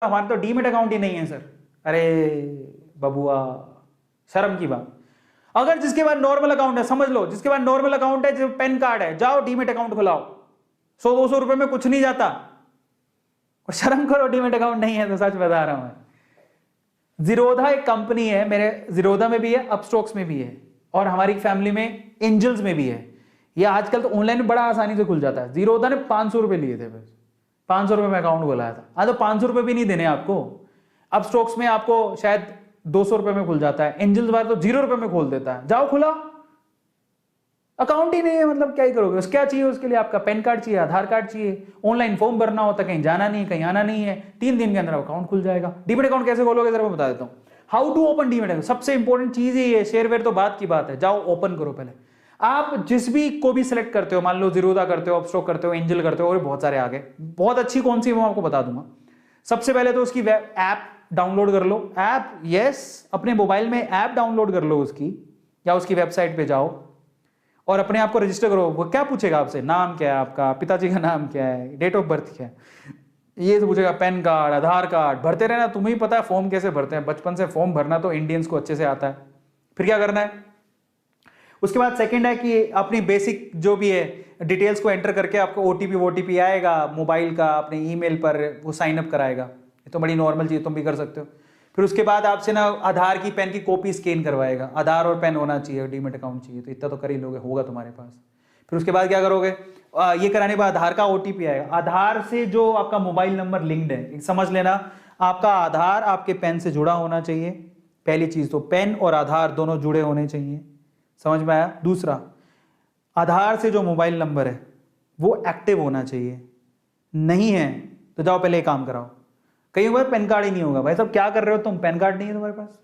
हमारे तो demat account ही नहीं है सर। अरे बबुआ, शर्म की बात। अगर जिसके पास नॉर्मल अकाउंट है, समझ लो जिसके पास नॉर्मल अकाउंट है, जो पैन कार्ड है, जाओ डीमेट अकाउंट खुलाओ। 100-200 रुपए में कुछ नहीं जाता। और शर्म करो, डीमेट अकाउंट नहीं है तो, सच बता रहा हूं मैं। जीरोधा एक कंपनी है, मेरे जीरोधा में भी है, अपस्टॉक्स में भी है, और हमारी फैमिली में एंजल्स में भी है। ये आजकल तो ऑनलाइन में बड़ा आसानी से खुल जाता है। जीरोधा ने 500 रुपए लिए थे, बस 500 रुपए में अकाउंट खोलाया था। हाँ, तो 500 रुपए भी नहीं देने आपको। अपस्टॉक्स में आपको शायद 200 रुपए में खुल जाता है, एंजल्स वाला तो 0 रुपए में खोल देता है। जाओ खुला, अकाउंट ही नहीं है, मतलब क्या ही करोगे। क्या चाहिए उसके लिए? आपका पैन कार्ड चाहिए, आधार कार्ड चाहिए, ऑनलाइन फॉर्म भरना होता है, कहीं जाना नहीं, कहीं आना नहीं है, 3 दिन के अंदर अकाउंट खुल जाएगा। डीमेट अकाउंट कैसे खोलोगे जरा मैं बता देता हूँ। How to open demat account, सबसे इंपॉर्टेंट चीज ही है। शेयर वेयर तो बात की बात है, जाओ ओपन करो पहले। आप जिस भी को भी सिलेक्ट करते हो, मान लो जीरोधा करते हो, अपस्टॉक करते हो, एंजल करते हो, और बहुत सारे आगे, बहुत अच्छी कौन सी है वो आपको बता दूंगा। सबसे पहले तो उसकी ऐप डाउनलोड कर लो। ऐप, यस, अपने मोबाइल में ऐप डाउनलोड कर लो उसकी, या उसकी वेबसाइट पे जाओ और अपने आप को रजिस्टर करो। वो क्या पूछेगा आपसे? नाम क्या है आपका, पिताजी का नाम क्या है, डेट ऑफ बर्थ क्या है, ये तो पूछेगा। पैन कार्ड, आधार कार्ड भरते रहना। तुम्हें ही पता है फॉर्म कैसे भरते हैं, बचपन से फॉर्म भरना तो इंडियंस को अच्छे से आता है। फिर क्या करना है? उसके बाद सेकंड है कि अपनी बेसिक जो भी है डिटेल्स को एंटर करके आपको ओटीपी आएगा मोबाइल का, अपने ईमेल पर वो साइन अप कराएगा। ये तो बड़ी नॉर्मल चीज, तुम भी कर सकते हो। फिर उसके बाद आपसे ना आधार की पैन की कॉपी स्कैन करवाएगा। आधार और पैन होना चाहिए, डीमेट अकाउंट चाहिए, तो इतना तो कर ही लोगे, होगा तुम्हारे पास। फिर उसके बाद क्या करोगे? ये कराने के बाद आधार का ओटीपी आएगा। आधार से जो आपका मोबाइल नंबर लिंक्ड है, समझ लेना, आपका आधार आपके पैन से जुड़ा होना चाहिए। पहली चीज तो पैन और आधार दोनों जुड़े होने चाहिए, समझ में आया? दूसरा, आधार से जो मोबाइल नंबर है वो एक्टिव होना चाहिए। नहीं है तो जाओ पहले काम कराओ। कई बार पैन कार्ड ही नहीं होगा। भाई साहब क्या कर रहे हो तुम, पैन कार्ड नहीं है तुम्हारे पास,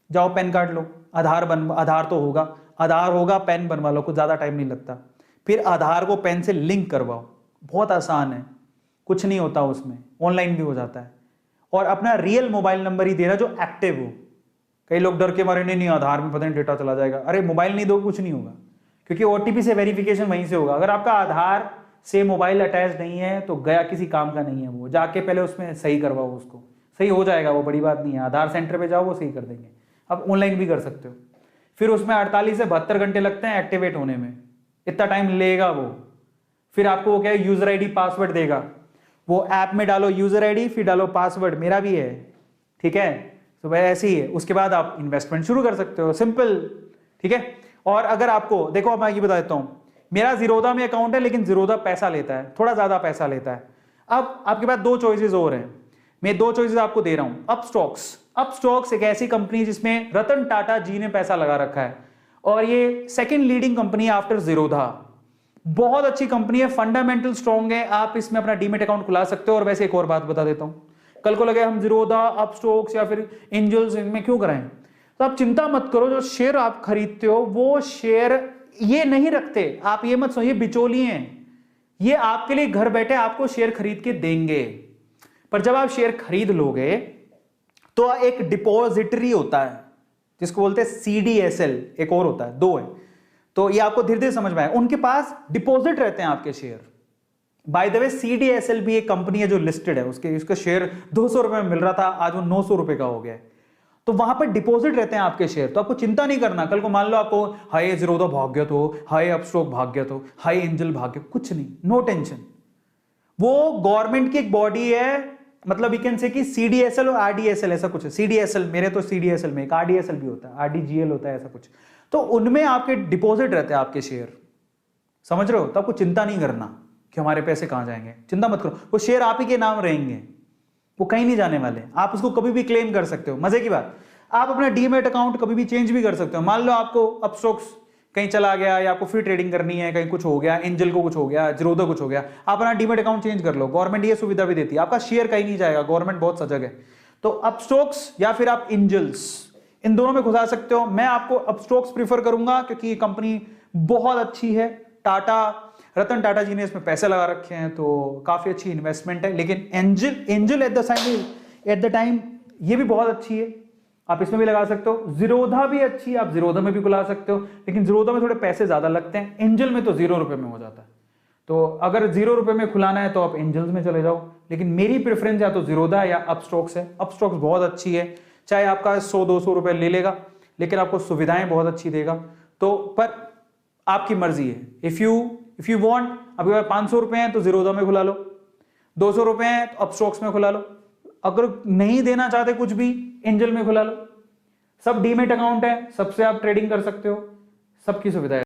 जाओ पैन कार्ड लो। आधार तो होगा, आधार होगा, पैन बनवा लो, कुछ ज्यादा टाइम नहीं लगता। फिर आधार को पैन से लिंक करवाओ, बहुत आसान है, कुछ नहीं होता उसमें, ऑनलाइन भी हो जाता है। और अपना रियल मोबाइल नंबर ही देना जो एक्टिव हो। कई लोग डर के मारे, नहीं आधार में पता नहीं डेटा चला जाएगा। अरे मोबाइल नहीं दो, कुछ नहीं होगा, क्योंकि ओटीपी से वेरिफिकेशन वहीं से होगा। अगर आपका आधार से मोबाइल अटैच नहीं है तो गया, किसी काम का नहीं है वो। जाके पहले उसमें सही करवाओ, उसको सही हो जाएगा, वो बड़ी बात नहीं है। आधार सेंटर पे जाओ, वो सही कर देंगे। आप ऑनलाइन भी कर सकते हो। फिर उसमें 48 से 72 घंटे लगते हैं एक्टिवेट होने में, इतना टाइम लेगा वो। फिर आपको वो क्या है, यूजर आईडी पासवर्ड देगा। वो ऐप में डालो यूजर आईडी, फिर डालो पासवर्ड, मेरा भी है, ठीक है। तो वह ऐसे ही है। उसके बाद आप इन्वेस्टमेंट शुरू कर सकते हो, सिंपल, ठीक है। और अगर आपको देखो, मैं ये बता देता हूं, मेरा जीरोधा में अकाउंट है, लेकिन जीरोधा पैसा लेता है, थोड़ा ज्यादा पैसा लेता है। अब आपके पास 2 चॉइसेस और हैं, मैं 2 चॉइसेस आपको दे रहा हूं। अपस्टॉक्स एक ऐसी कंपनी जिसमें रतन टाटा जी ने पैसा लगा रखा है, और ये सेकंड लीडिंग कंपनी है आफ्टर जीरोधा। बहुत अच्छी कंपनी है, फंडामेंटल स्ट्रॉन्ग है, आप इसमें अपना डीमेट अकाउंट खुला सकते हो। और वैसे एक और बात बता देता हूं, कल को लगे हम जीरोधा, अपस्टॉक्स या फिर एंजल्स इनमें क्यों कराएं, तो आप चिंता मत करो। जो शेयर आप खरीदते हो वो शेयर ये नहीं रखते, आप ये मत सोचिए बिचौलिए हैं। ये आपके लिए घर बैठे आपको शेयर खरीद के देंगे। पर जब आप शेयर खरीद लोगे तो एक डिपॉजिटरी होता है जिसको बोलते हैं सीडीएसएल, एक और होता है, 2 है। तो ये आपको धीरे धीरे समझ में आए। उनके पास डिपॉजिट रहते हैं आपके share. By the way CDSL भी एक कंपनी है जो लिस्टेड है, उसका शेयर 200 रुपए में मिल रहा था, आज वो 900 रुपए का हो गया है। तो वहां पर डिपॉजिट रहते हैं आपके शेयर, तो आपको चिंता नहीं करना। कल को मान लो आपको हाई जीरोधा भाग गया तो, हाई अपस्टॉक भाग गया तो, हाई एंजल भाग गया, कुछ नहीं, नो टेंशन। वो गवर्नमेंट की एक बॉडी है, मतलब यू कैन से कि सीडीएसएल और आरडीएसएल ऐसा कुछ है। सीडीएसएल, मेरे तो सीडीएसएल में एक आरडीएसएल भी होता है, आरडीजीएल होता है, ऐसा कुछ। तो उनमें आपके डिपॉजिट रहते हैं आपके शेयर, समझ रहे हो? तो आपको चिंता नहीं करना कि हमारे पैसे कहां जाएंगे, चिंता मत करो। वो शेयर आप ही के नाम रहेंगे, वो कहीं नहीं जाने वाले। आप उसको कभी भी क्लेम कर सकते हो। मजे की बात, आप अपना डीमेट अकाउंट कभी भी चेंज भी कर सकते हो। मान लो आपको अपस्टॉक्स कहीं चला गया, या आपको फ्री ट्रेडिंग करनी है, कहीं कुछ हो गया, एंजल को कुछ हो गया, जीरोधा कुछ हो गया, आप अपना डीमेट अकाउंट चेंज कर लो। गवर्नमेंट ये सुविधा भी देती है, आपका शेयर कहीं नहीं जाएगा, गवर्नमेंट बहुत सजग है। तो अपस्टॉक्स या फिर आप एंजल्स, इन दोनों में घुसा सकते हो। मैं आपको अपस्टॉक्स प्रीफर करूंगा क्योंकि ये कंपनी बहुत अच्छी है। रतन टाटा जी ने इसमें पैसे लगा रखे हैं, तो काफी अच्छी इन्वेस्टमेंट है। लेकिन एंजल एट द टाइम ये भी बहुत अच्छी है, आप इसमें भी लगा सकते हो। जीरोधा भी अच्छी है, आप जीरोधा में भी खुला सकते हो, लेकिन जीरोधा में थोड़े पैसे ज्यादा लगते हैं, एंजल में तो 0 रुपए में हो जाता है। तो अगर 0 रुपए में खुलाना है तो आप एंजल्स में चले जाओ, लेकिन मेरी प्रेफरेंस या तो जीरोधा या अपस्टॉक्स है। अपस्टॉक्स बहुत अच्छी है, चाहे आपका 100-200 रुपए ले लेगा लेकिन आपको सुविधाएं बहुत अच्छी देगा। तो पर आपकी मर्जी है, इफ यू वांट, आपके पास 500 रुपए हैं तो जीरोधा में खुला लो, 200 रुपए हैं तो अपस्टॉक्स में खुला लो, अगर नहीं देना चाहते कुछ भी एंजल में खुला लो। सब डीमेट अकाउंट है, सबसे आप ट्रेडिंग कर सकते हो, सबकी सुविधा है।